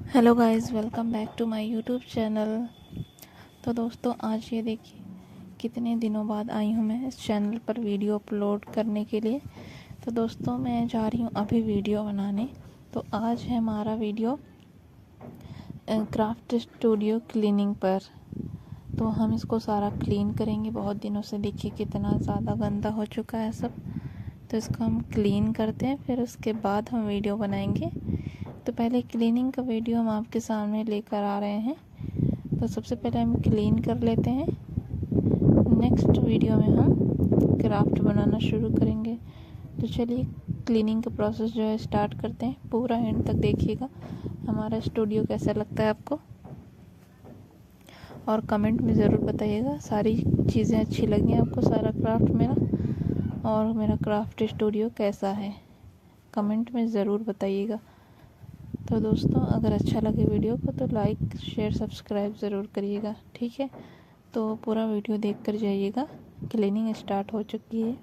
Hello guys, welcome back to my YouTube channel. तो दोस्तों, आज ये देखिए कितने दिनों बाद आई हूँ मैं इस चैनल पर वीडियो अपलोड करने के लिए। तो दोस्तों, मैं जा रही हूँ अभी वीडियो बनाने। तो आज है हमारा वीडियो क्राफ्ट स्टूडियो क्लीनिंग पर। तो हम इसको सारा क्लीन करेंगे। बहुत दिनों से देखिए कितना ज़्यादा गंदा हो चुका है सब। तो इसको हम क्लीन करते हैं, फिर उसके बाद हम वीडियो बनाएंगे। तो पहले क्लीनिंग का वीडियो हम आपके सामने लेकर आ रहे हैं। तो सबसे पहले हम क्लीन कर लेते हैं। नेक्स्ट वीडियो में हम क्राफ्ट बनाना शुरू करेंगे। तो चलिए क्लीनिंग का प्रोसेस जो है स्टार्ट करते हैं। पूरा एंड तक देखिएगा हमारा स्टूडियो कैसा लगता है आपको, और कमेंट में ज़रूर बताइएगा सारी चीज़ें अच्छी लगी आपको, सारा क्राफ्ट मेरा और मेरा क्राफ्ट स्टूडियो कैसा है, कमेंट में ज़रूर बताइएगा। तो दोस्तों, अगर अच्छा लगे वीडियो को तो लाइक शेयर सब्सक्राइब ज़रूर करिएगा, ठीक है। तो पूरा वीडियो देख कर जाइएगा। क्लीनिंग स्टार्ट हो चुकी है।